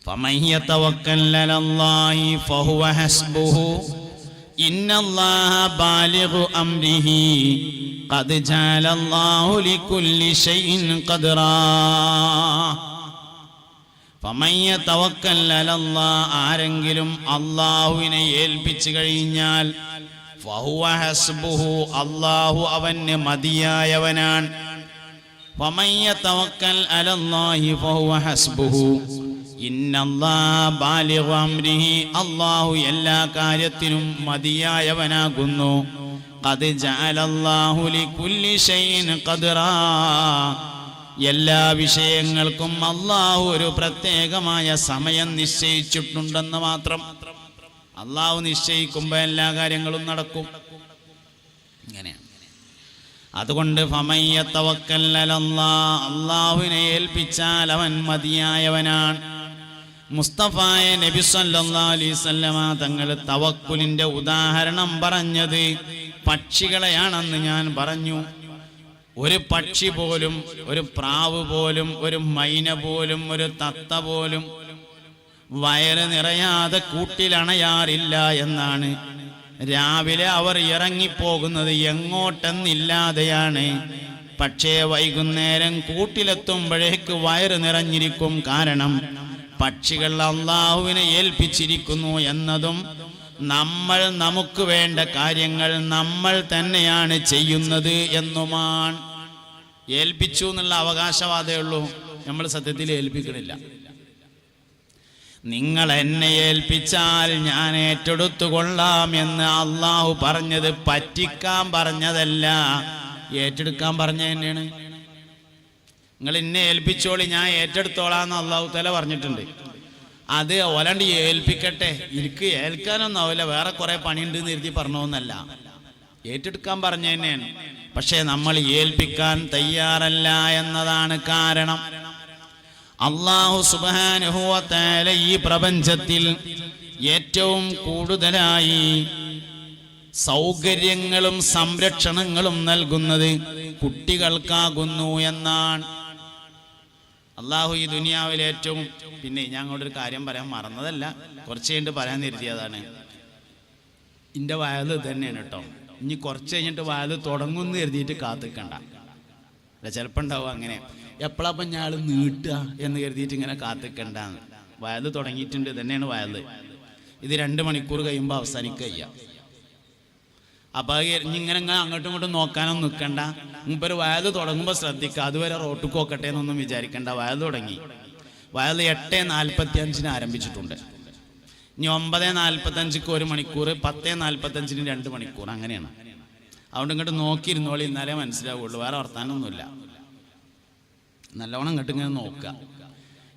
ഫമൻ യതവക്കൽ അലല്ലാഹി ഫഹുവ ഹസ്ബുഹു ഇന്നല്ലാഹ ബാലിഗു അംരിഹി ഖദ് ജഅലല്ലാഹു ലികുല്ലി ഷൈഇൻ ഖദ്റാ. ഫമൻ യതവക്കൽ അലല്ലാഹ്, ആരെങ്കിലും അല്ലാഹുവിനെ ഏൽപ്പിച്ചു കഴിഞ്ഞാൽ ഫഹുവ ഹസ്ബുഹു, അല്ലാഹു അവന് മതിയായവനാണ്. ഫമൻ യതവക്കൽ അലല്ലാഹി ഫഹുവ ഹസ്ബുഹു ഇന്നല്ലാഹ ബാലിഗു അംരിഹി, അല്ലാഹു എല്ലാ കാര്യത്തിനും മതിയായവനാകുന്നു. ഖദ് ജഅലല്ലാഹു ലികുല്ലി ഷൈഇൻ ഖദ്റാ, എല്ലാ വിഷയങ്ങൾക്കും അല്ലാഹു ഒരു പ്രത്യേകമായ സമയം നിശ്ചയിച്ചിട്ടുണ്ടെന്ന് മാത്രം. അല്ലാഹു നിശ്ചയിക്കുമ്പോൾ എല്ലാ കാര്യങ്ങളും നടക്കും. ഇങ്ങനെയാണ്. അതുകൊണ്ട് ഫമൻ യതവക്കൽ അലല്ലാഹ്, അല്ലാഹുവിനെ ഏൽപ്പിച്ചാൽ അവൻ മതിയായവനാണ്. മുസ്തഫായ നബി സല്ലല്ലാഹു അലൈഹി വസല്ലമ തങ്ങൾ തവക്കുലിന്റെ ഉദാഹരണം പറഞ്ഞത് പക്ഷികളെയാണെന്ന് ഞാൻ പറഞ്ഞു. ഒരു പക്ഷി പോലും, ഒരു പ്രാവ് പോലും, ഒരു മൈന പോലും, ഒരു തത്ത പോലും വയറ് നിറയാതെ കൂട്ടിലണയാറില്ല എന്നാണ്. രാവിലെ അവർ ഇറങ്ങിപ്പോകുന്നത് എങ്ങോട്ടെന്നില്ലാതെയാണ്. പക്ഷേ വൈകുന്നേരം കൂട്ടിലെത്തുമ്പോഴേക്ക് വയറ് നിറഞ്ഞിരിക്കും. കാരണം പക്ഷികൾ അല്ലാഹുവിനെ ഏൽപ്പിച്ചിരിക്കുന്നു എന്നതും നമ്മൾ നമുക്ക് വേണ്ട കാര്യങ്ങൾ നമ്മൾ തന്നെയാണ് ചെയ്യുന്നത് എന്നുമാണ്. ഏൽപ്പിച്ചു എന്നുള്ള അവകാശവാദമേ ഉള്ളൂ, നമ്മൾ സത്യത്തിൽ ഏൽപ്പിക്കണില്ല. നിങ്ങൾ എന്നെ ഏൽപ്പിച്ചാൽ ഞാൻ ഏറ്റെടുത്തു കൊള്ളാം എന്ന് അല്ലാഹു പറഞ്ഞത് പറ്റിക്കാൻ പറഞ്ഞതല്ല, ഏറ്റെടുക്കാൻ പറഞ്ഞ തന്നെയാണ്. നിങ്ങൾ എന്നെ ഏൽപ്പിച്ചോളി, ഞാൻ ഏറ്റെടുത്തോളാന്ന് അല്ലാഹു തആല പറഞ്ഞിട്ടുണ്ട്. അത് ഒലണ്ട് ഏൽപ്പിക്കട്ടെ, എനിക്ക് ഏൽക്കാനൊന്നാവില്ല, വേറെ കുറെ പണിയുണ്ട് എന്ന് എഴുതി പറഞ്ഞോന്നല്ല, ഏറ്റെടുക്കാൻ പറഞ്ഞ തന്നെയാണ്. പക്ഷേ നമ്മൾ ഏൽപ്പിക്കാൻ തയ്യാറല്ല എന്നതാണ് കാരണം. അല്ലാഹു സുബ്ഹാനഹു വ തആല ഈ പ്രപഞ്ചത്തിൽ ഏറ്റവും കൂടുതലായി സൗകര്യങ്ങളും സംരക്ഷണങ്ങളും നൽകുന്നത് കുട്ടികൾക്കാകുന്നു എന്നാണ്. അല്ലാഹു ഈ ദുനിയാവിൽ ഏറ്റവും, പിന്നെ ഞാൻ അങ്ങോട്ടൊരു കാര്യം പറയാൻ മറന്നതല്ല, കുറച്ച് കഴിഞ്ഞിട്ട് പറയാൻ കരുതിയതാണ്. എൻ്റെ വയല് തന്നെയാണ് കേട്ടോ. ഇനി കുറച്ച് കഴിഞ്ഞിട്ട് വയല് തുടങ്ങുമെന്ന് കരുതിയിട്ട് കാത്തിക്കണ്ട. അല്ല, ചിലപ്പോൾ ഉണ്ടാവും അങ്ങനെ, എപ്പോഴപ്പം ഞാൻ നീട്ടുക എന്ന് കരുതിയിട്ട് ഇങ്ങനെ കാത്തിക്കണ്ടാന്ന്. വയല് തുടങ്ങിയിട്ടുണ്ട്, തന്നെയാണ് വയല്. ഇത് 2 മണിക്കൂർ കഴിയുമ്പോൾ അവസാനിക്കുക. അപ്പോൾ ഇങ്ങനെ അങ്ങോട്ടും ഇങ്ങോട്ടും നോക്കാനൊന്നും നിൽക്കണ്ട. മുമ്പൊരു വയല് തുടങ്ങുമ്പോൾ ശ്രദ്ധിക്കുക, അതുവരെ റോട്ടിൽ നോക്കട്ടെ എന്നൊന്നും വിചാരിക്കണ്ട. വയല് തുടങ്ങി, വയല് 8:45 ആരംഭിച്ചിട്ടുണ്ട്. ഇനി 9:45 1 മണിക്കൂർ, 10:45 2 മണിക്കൂർ, അങ്ങനെയാണ്. അതുകൊണ്ട് ഇങ്ങോട്ട് നോക്കിയിരുന്നോളി, എന്നാലേ മനസ്സിലാവുള്ളൂ. വേറെ വർത്താനൊന്നുമില്ല. നല്ലവണ്ണം ഇങ്ങോട്ട് ഇങ്ങനെ നോക്കുക.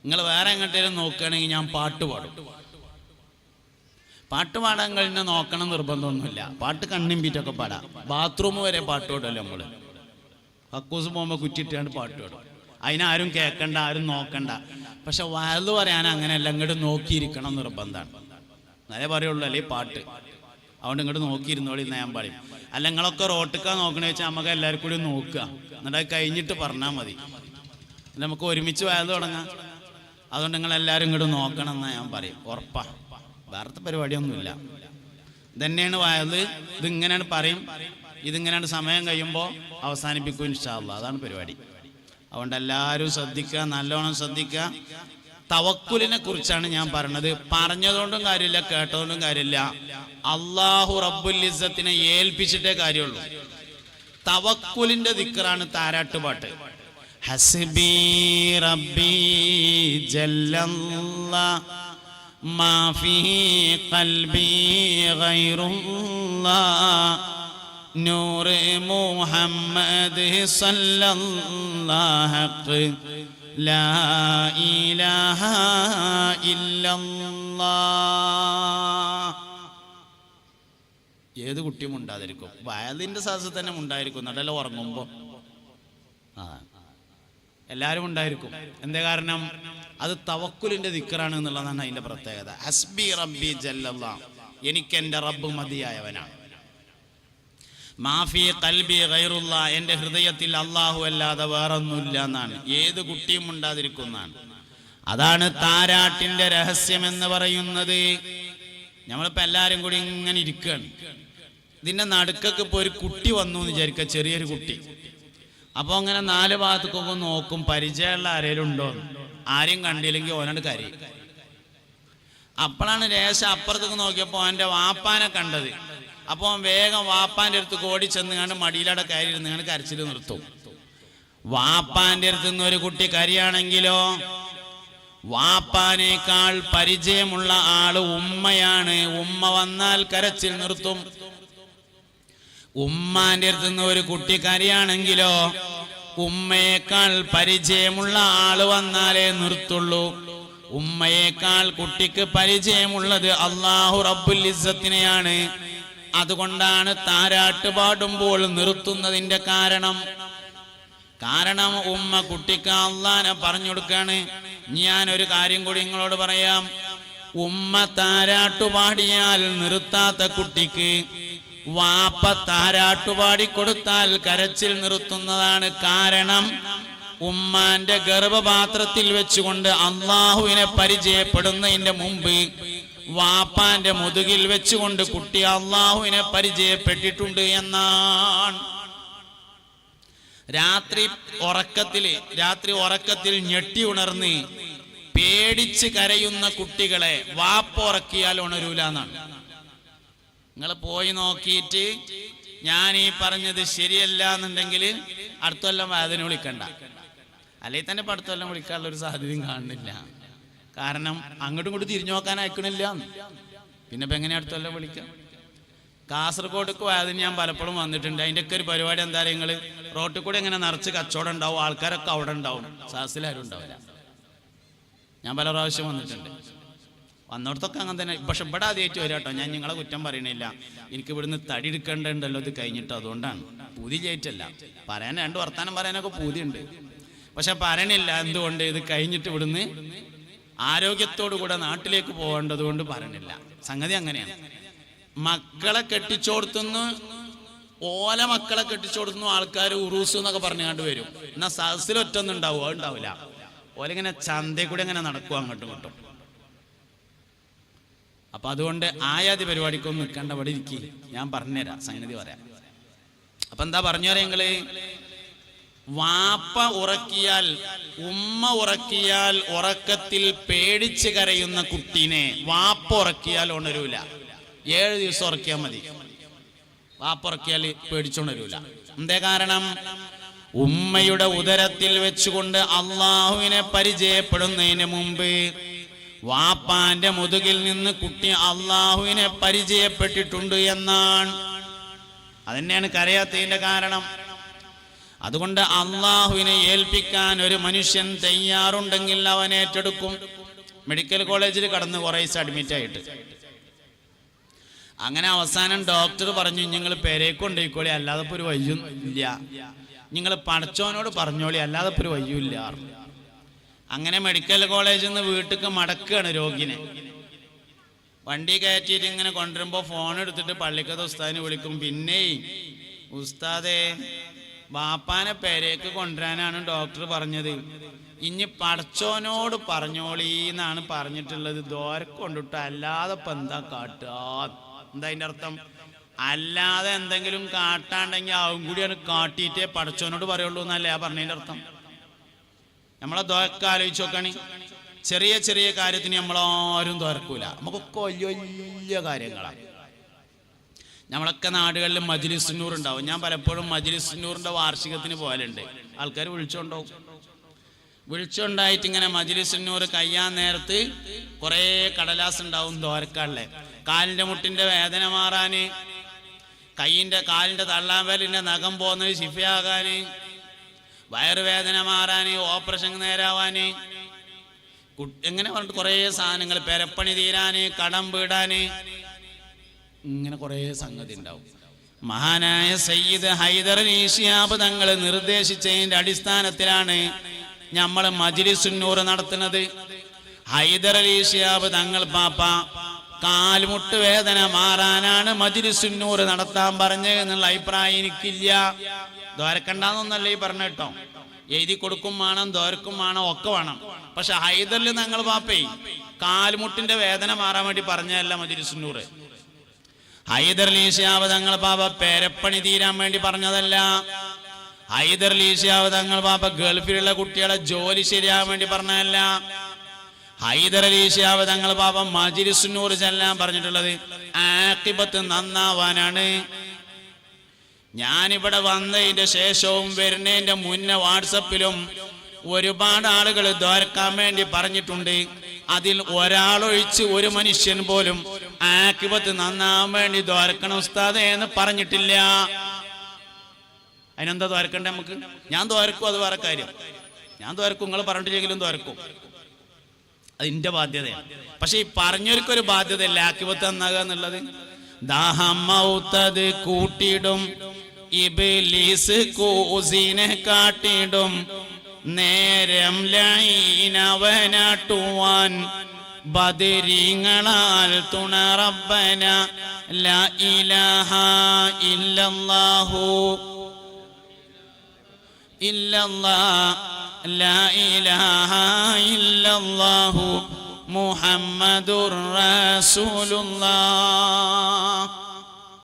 നിങ്ങൾ വേറെ എങ്ങോട്ടേലും നോക്കുകയാണെങ്കിൽ ഞാൻ പാട്ട് പാടും. പാട്ട് പാടാൻ കഴിഞ്ഞ നോക്കണം നിർബന്ധമൊന്നുമില്ല. പാട്ട് കണ്ണിമ്പിറ്റൊക്കെ പാടാം. ബാത്റൂം വരെ പാട്ട് പാടുമല്ലോ നമ്മൾ. കക്കൂസ് പോകുമ്പോൾ കുറ്റിയിട്ടാണ്ട് പാട്ട് പാടും. അതിനാരും കേൾക്കണ്ട, ആരും നോക്കണ്ട. പക്ഷെ വയല് പറയാൻ അങ്ങനെയല്ല, ഇങ്ങോട്ട് നോക്കിയിരിക്കണം നിർബന്ധമാണ്. എന്നാലേ പറയുള്ളൂ, അല്ലേ പാട്ട്. അതുകൊണ്ട് ഇങ്ങോട്ട് നോക്കിയിരുന്നോളി എന്ന് ഞാൻ പറയും. അല്ല, നിങ്ങളൊക്കെ റോട്ടിക്കാ നോക്കണേ വെച്ചാൽ നമുക്ക് എല്ലാവരും കൂടി നോക്കുക, എന്നിട്ട് അത് കഴിഞ്ഞിട്ട് പറഞ്ഞാൽ മതി. നമുക്ക് ഒരുമിച്ച് വയല് തുടങ്ങാം. അതുകൊണ്ട് നിങ്ങളെല്ലാവരും ഇങ്ങോട്ട് നോക്കണം എന്നാണ് ഞാൻ പറയും. ഉറപ്പാ, വേറത്തെ പരിപാടിയൊന്നുമില്ല. ഇതന്നെയാണ് വയല്. ഇതിങ്ങനെയാണ് പറയും, ഇതിങ്ങനെയാണ് സമയം കഴിയുമ്പോൾ അവസാനിപ്പിക്കും ഇൻഷാ അല്ലാഹ്. അതാണ് പരിപാടി. അതുകൊണ്ട് എല്ലാവരും ശ്രദ്ധിക്കുക, നല്ലോണം ശ്രദ്ധിക്കുക. തവക്കുലിനെ കുറിച്ചാണ് ഞാൻ പറഞ്ഞത്. പറഞ്ഞതുകൊണ്ടും കാര്യമില്ല, കേട്ടതുകൊണ്ടും കാര്യമില്ല. അല്ലാഹു റബ്ബുൽ ഇസ്സത്തിനെ ഏൽപ്പിച്ചിട്ടേ കാര്യമുള്ളൂ. തവക്കുലിന്റെ ദിക്റാണ് താരാട്ടുപാട്ട്. ഹസ്ബി റബ്ബി ജല്ലല്ലാഹ് മാ ഫീ ഖൽബി ഗൈറുല്ലാഹ് നൂറ് മുഹമ്മദ് സല്ലല്ലാഹു ലാ ഇലാഹ ഇല്ലല്ലാഹ്. ഏത് കുട്ടിയും ഉണ്ടാതിരിക്കും. വയലിൻ്റെ സാഹസത്തിൽ തന്നെ ഉണ്ടായിരിക്കും. നല്ല ഉറങ്ങുമ്പോൾ എല്ലാവരും ഉണ്ടായിരിക്കും. എന്താ കാരണം? അത് തവക്കുലിന്റെ ദിക്റാണ് എന്നുള്ളതാണ് അതിന്റെ പ്രത്യേകത. ഹസ്ബി റബ്ബി ജല്ലല്ലാഹ്, എനിക്ക് എൻ്റെ റബ്ബ് മതിയായവനാണ്. മാഫി ഖൽബി ഗൈറുല്ലാഹ്, എൻ്റെ ഹൃദയത്തിൽ അല്ലാഹു അല്ലാതെ വേറൊന്നുമില്ല എന്നാണ്. ഏത് കുട്ടിയും ഉണ്ടാതിരിക്കുന്നതാണ്. അതാണ് താരാട്ടിന്റെ രഹസ്യമെന്ന് പറയുന്നത്. നമ്മളിപ്പോ എല്ലാരും കൂടി ഇങ്ങനെ ഇരിക്കുകയാണ്. ഇതിന്റെ നടുക്കൊക്കെ ഇപ്പൊ ഒരു കുട്ടി വന്നു എന്ന് വിചാരിക്കുക, ചെറിയൊരു കുട്ടി. അപ്പൊ അങ്ങനെ 4 ഭാഗത്തേക്കൊക്കെ നോക്കും, പരിചയമുള്ള ആരെങ്കിലും ഉണ്ടോ. ആരെയും കണ്ടില്ലെങ്കിൽ ഓനോട് കരയും. അപ്പോഴാണ് രേശം അപ്പുറത്തേക്ക് നോക്കിയപ്പോ അവന്റെ വാപ്പാനെ കണ്ടത്. അപ്പൊ അവൻ വേഗം വാപ്പാന്റെ അടുത്ത് ഓടി ചെന്നുകൊണ്ട് മടിയിലവിടെ കയറി ഇരുന്നുകൊണ്ട് കരച്ചിൽ നിർത്തും. വാപ്പാന്റെ അടുത്ത് നിന്ന് ഒരു കുട്ടി കരയാണെങ്കിലോ വാപ്പാനേക്കാൾ പരിചയമുള്ള ആള് ഉമ്മയാണ്. ഉമ്മ വന്നാൽ കരച്ചിൽ നിർത്തും. ഉമ്മാന്റെ അടുത്ത് നിന്ന് ഒരു കുട്ടി കരയാണെങ്കിലോ ഉമ്മയേക്കാൾ പരിചയമുള്ള ആള് വന്നാലേ നിർത്തുള്ളൂ. ഉമ്മയേക്കാൾ കുട്ടിക്ക് പരിചയമുള്ളത് അല്ലാഹു റബ്ബുൽ ഇസ്സത്തിനെയാണ്. അതുകൊണ്ടാണ് താരാട്ട് പാടുമ്പോൾ നിർത്തുന്നതിന്റെ കാരണം ഉമ്മ കുട്ടിക്ക് അള്ളാനെ പറഞ്ഞു കൊടുക്കാണ്. ഞാനൊരു കാര്യം കൂടി നിങ്ങളോട് പറയാം. ഉമ്മ താരാട്ടുപാടിയാൽ നിർത്താത്ത കുട്ടിക്ക് വാപ്പ താരാട്ടുപാടി കൊടുത്താൽ കരച്ചിൽ നിർത്തുന്നതാണ്. കാരണം ഉമ്മാന്റെ ഗർഭപാത്രത്തിൽ വെച്ചുകൊണ്ട് അള്ളാഹുവിനെ പരിചയപ്പെടുന്നതിന്റെ മുമ്പ് വാപ്പാന്റെ മുതുകിൽ വെച്ചുകൊണ്ട് കുട്ടി അള്ളാഹുവിനെ പരിചയപ്പെട്ടിട്ടുണ്ട് എന്നാണ്. രാത്രി ഉറക്കത്തിൽ ഞെട്ടി ഉണർന്ന് പേടിച്ച് കരയുന്ന കുട്ടികളെ വാപ്പ ഉറക്കിയാൽ ഉണരൂല എന്നാണ്. നിങ്ങൾ പോയി നോക്കിയിട്ട് ഞാൻ ഈ പറഞ്ഞത് ശരിയല്ല എന്നുണ്ടെങ്കിൽ അടുത്ത കൊല്ലം വേദന വിളിക്കണ്ട. അല്ലെങ്കിൽ തന്നെ അടുത്ത കൊല്ലം വിളിക്കാനുള്ള ഒരു സാധ്യതയും കാണുന്നില്ല. കാരണം അങ്ങോട്ടും ഇങ്ങോട്ടും തിരിഞ്ഞു നോക്കാൻ അയക്കണില്ല. പിന്നെ ഇപ്പൊ എങ്ങനെ അടുത്ത കൊല്ലം വിളിക്കാം? കാസർഗോഡ്ക്ക് വേദന ഞാൻ പലപ്പോഴും വന്നിട്ടുണ്ട്. അതിൻ്റെയൊക്കെ ഒരു പരിപാടി എന്താ പറയുക, നിങ്ങൾ റോട്ടിൽ കൂടെ ഇങ്ങനെ നിറച്ച് കച്ചവടം ഉണ്ടാവും, ആൾക്കാരൊക്കെ അവിടെ ഉണ്ടാവും, സാസിലാരും ഉണ്ടാവില്ല. ഞാൻ പല പ്രാവശ്യം വന്നിട്ടുണ്ട്. വന്നിടത്തൊക്കെ അങ്ങനെ തന്നെ. പക്ഷെ ഇവിടെ ആദ്യമായിട്ട് വരാം കേട്ടോ. ഞാൻ നിങ്ങളെ കുറ്റം പറയണില്ല. എനിക്ക് ഇവിടുന്ന് തടി എടുക്കേണ്ടല്ലോ ഇത് കഴിഞ്ഞിട്ട്. അതുകൊണ്ടാണ് പൂതി ചെയ്തിട്ടല്ല. പറയാൻ 2 വർത്താനം പറയാനൊക്കെ പൂതിയുണ്ട്, പക്ഷെ പറയണില്ല. എന്തുകൊണ്ട്? ഇത് കഴിഞ്ഞിട്ട് ഇവിടുന്ന് ആരോഗ്യത്തോടു കൂടെ നാട്ടിലേക്ക് പോകേണ്ടത് കൊണ്ട് പറയണില്ല. സംഗതി അങ്ങനെയാണ്. മക്കളെ കെട്ടിച്ചോടുത്തുനിന്ന് ഓല മക്കളെ കെട്ടിച്ചോടുത്തുന്നു ആൾക്കാർ ഉറൂസ് എന്നൊക്കെ പറഞ്ഞുകൊണ്ട് വരും. എന്നാൽ സദസ്സിലൊറ്റൊന്നും ഉണ്ടാവുക ഉണ്ടാവില്ല. ഓലിങ്ങനെ ചന്തയിൽ കൂടെ അങ്ങനെ നടക്കും അങ്ങോട്ടും ഇങ്ങോട്ടും. അപ്പൊ അതുകൊണ്ട് ആയാതി പരിപാടിക്കൊന്നും നിൽക്കേണ്ട, അവിടെ ഇരിക്കി. ഞാൻ പറഞ്ഞുതരാം, സംഗതി പറയാം. അപ്പൊ എന്താ പറഞ്ഞു തരാം നിങ്ങള്? വാപ്പ ഉറക്കിയാൽ, ഉമ്മ ഉറക്കിയാൽ ഉറക്കത്തിൽ പേടിച്ച് കരയുന്ന കുട്ടീനെ വാപ്പ ഉറക്കിയാൽ ഉണരൂല. 7 ദിവസം ഉറക്കിയാൽ മതി. വാപ്പ ഉറക്കിയാൽ പേടിച്ചുണരൂല. എന്തേ കാരണം? ഉമ്മയുടെ ഉദരത്തിൽ വെച്ചുകൊണ്ട് അള്ളാഹുവിനെ പരിചയപ്പെടുന്നതിന് മുമ്പ് വാപ്പാന്റെ മുതുകിൽ നിന്ന് കുട്ടി അള്ളാഹുവിനെ പരിചയപ്പെട്ടിട്ടുണ്ട് എന്നാണ്. അതന്നെയാണ് കരയാത്തതിന്റെ കാരണം. അതുകൊണ്ട് അള്ളാഹുവിനെ ഏൽപ്പിക്കാൻ ഒരു മനുഷ്യൻ തയ്യാറുണ്ടെങ്കിൽ അവൻ ഏറ്റെടുക്കും. മെഡിക്കൽ കോളേജിൽ കടന്ന് കുറേ ദിവസം അഡ്മിറ്റ് ആയിട്ട് അങ്ങനെ അവസാനം ഡോക്ടർ പറഞ്ഞു, നിങ്ങൾ പെരേക്ക് കൊണ്ടുപോയിക്കോളി, അല്ലാതെ ഇപ്പോൾ ഒരു വയ്യും ഇല്ല. നിങ്ങൾ പടച്ചോനോട് പറഞ്ഞോളി, അല്ലാതെ ഇപ്പോൾ ഒരു വയ്യും ഇല്ല. അങ്ങനെ മെഡിക്കൽ കോളേജിൽ നിന്ന് വീട്ടിലേക്ക് മടക്കുകയാണ് രോഗിനെ. വണ്ടി കയറ്റിയിട്ട് ഇങ്ങനെ കൊണ്ടുവരുമ്പോൾ ഫോൺ എടുത്തിട്ട് പള്ളിക്കത്തെ ഉസ്താദിനെ വിളിക്കും. പിന്നെ ഉസ്താദേ, ബാപ്പാനെ പെരേക്ക് കൊണ്ടുവരാനാണ് ഡോക്ടർ പറഞ്ഞത്. ഇനി പടച്ചോനോട് പറഞ്ഞോളി എന്നാണ് പറഞ്ഞിട്ടുള്ളത്. ദോരക്ക് കൊണ്ടിട്ട് അല്ലാതെ ഇപ്പം എന്താ കാട്ടുക? എന്താ അതിൻ്റെ അർത്ഥം? അല്ലാതെ എന്തെങ്കിലും കാട്ടാണ്ടെങ്കിൽ ആവും കൂടിയാണ് കാട്ടിയിട്ടേ പടച്ചോനോട് പറയുള്ളൂ എന്നല്ലേ ആ പറഞ്ഞതിൻ്റെ അർത്ഥം. നമ്മളെ ദോരക്ക് ആലോചിച്ച് നോക്കാണ്. ചെറിയ ചെറിയ കാര്യത്തിന് നമ്മളാരും ദോരക്കൂല. നമുക്കൊക്കെ വലിയ വലിയ കാര്യങ്ങളാണ്. നമ്മളൊക്കെ നാടുകളിൽ മജ്‌ലിസുന്നൂർ ഉണ്ടാവും. ഞാൻ പലപ്പോഴും മജ്‌ലിസുന്നൂറിന്റെ വാർഷികത്തിന് പോകലുണ്ട്. ആൾക്കാർ വിളിച്ചുണ്ടായിട്ട് ഇങ്ങനെ മജ്‌ലിസുന്നൂർ കഴിയാൻ നേരത്ത് കുറേ കടലാസ് ഉണ്ടാവും ദോരക്കാളിലെ. കാലിന്റെ മുട്ടിന്റെ വേദന മാറാന്, കാലിന്റെ തള്ളാമ്പലിന്റെ നഖം പോകുന്നത് ശിഫയാകാന്, വയറുവേദന മാറാന്, ഓപ്പറേഷൻ നേരാവാന്, എങ്ങനെ പറഞ്ഞിട്ട് കുറേ സാധനങ്ങൾ, പെരപ്പണി തീരാന്, കടം വീടാന്, ഇങ്ങനെ കുറേ സംഗതി ഉണ്ടാവും. മഹാനായ സയ്യിദ് ഹൈദർ അലി ശിഹാബ് തങ്ങൾ നിർദ്ദേശിച്ചതിന്റെ അടിസ്ഥാനത്തിലാണ് നമ്മൾ മജ്‌ലിസുന്നൂർ നടത്തുന്നത്. ഹൈദർ അലി ശിഹാബ് തങ്ങൾ പാപ്പ കാൽമുട്ട് വേദന മാറാനാണ് മജ്‌ലിസുന്നൂർ നടത്താൻ പറഞ്ഞത് എന്നുള്ള അഭിപ്രായം എനിക്കില്ല. ദ്വാരക്കണ്ടെന്നൊന്നല്ല ഈ പറഞ്ഞ കേട്ടോ. എഴുതി കൊടുക്കും വേണം, ദോരക്കും വേണം, ഒക്കെ വേണം. പക്ഷെ ഹൈദറിൽ ഞങ്ങൾ പാപ്പേ കാൽമുട്ടിന്റെ വേദന മാറാൻ വേണ്ടി പറഞ്ഞതല്ല മജ്‌ലിസുന്നൂർ. ഹൈദർലി ശിഹാബ് തങ്ങൾ പാപ്പ പേരപ്പണി തീരാൻ വേണ്ടി പറഞ്ഞതല്ല. ഹൈദർലി ശിഹാബ് തങ്ങൾ പാപ്പ ഗൾഫിലുള്ള കുട്ടികളെ ജോലി ശരിയാകാൻ വേണ്ടി പറഞ്ഞതല്ല. ഹൈദർലി ശിഹാബ് തങ്ങൾ പാപ്പ മജ്‌ലിസുന്നൂർ ചെല്ലാൻ പറഞ്ഞിട്ടുള്ളത് ആഖിബത്ത് നന്നാവാനാണ്. ഞാനിവിടെ വന്നതിന്റെ ശേഷവും വരുന്നതിന്റെ മുന്നേ വാട്സപ്പിലും ഒരുപാട് ആളുകൾ ദ്വാരക്കാൻ വേണ്ടി പറഞ്ഞിട്ടുണ്ട്. അതിൽ ഒരാളൊഴിച്ച് ഒരു മനുഷ്യൻ പോലും ആഖിബത്ത് നന്നാവാൻ വേണ്ടി ദ്വാരക്കണം ഉസ്താദേ എന്ന് പറഞ്ഞിട്ടില്ല. അതിനെന്താ ദ്വാരക്കണ്ടേ നമുക്ക്? ഞാൻ ദ്വാരക്കും, അത് വേറെ കാര്യം. ഞാൻ ദ്വാരക്കും, നിങ്ങൾ പറഞ്ഞിട്ടില്ലെങ്കിലും ദ്വാരക്കും, അതിന്റെ ബാധ്യതയാണ്. പക്ഷെ ഈ പറഞ്ഞവർക്കൊരു ബാധ്യതയില്ല ആഖിബത്ത് നന്നാകുക എന്നുള്ളത്. ദാഹമൗത്തത് കൂട്ടിയിടും, ഇബ്ലീസ് കൂസിനെ കാട്ടിടും, നേരം ലൈനവനാട്ടുവാൻ ബദരീങ്ങളാൽ തുണ റബ്ബന ലാ ഇലാഹ ഇല്ലല്ലാഹു ഇല്ലല്ലാഹ് ലാ ഇലാഹ ഇല്ലല്ലാഹു മുഹമ്മദുർ റസൂലുള്ളാഹ്.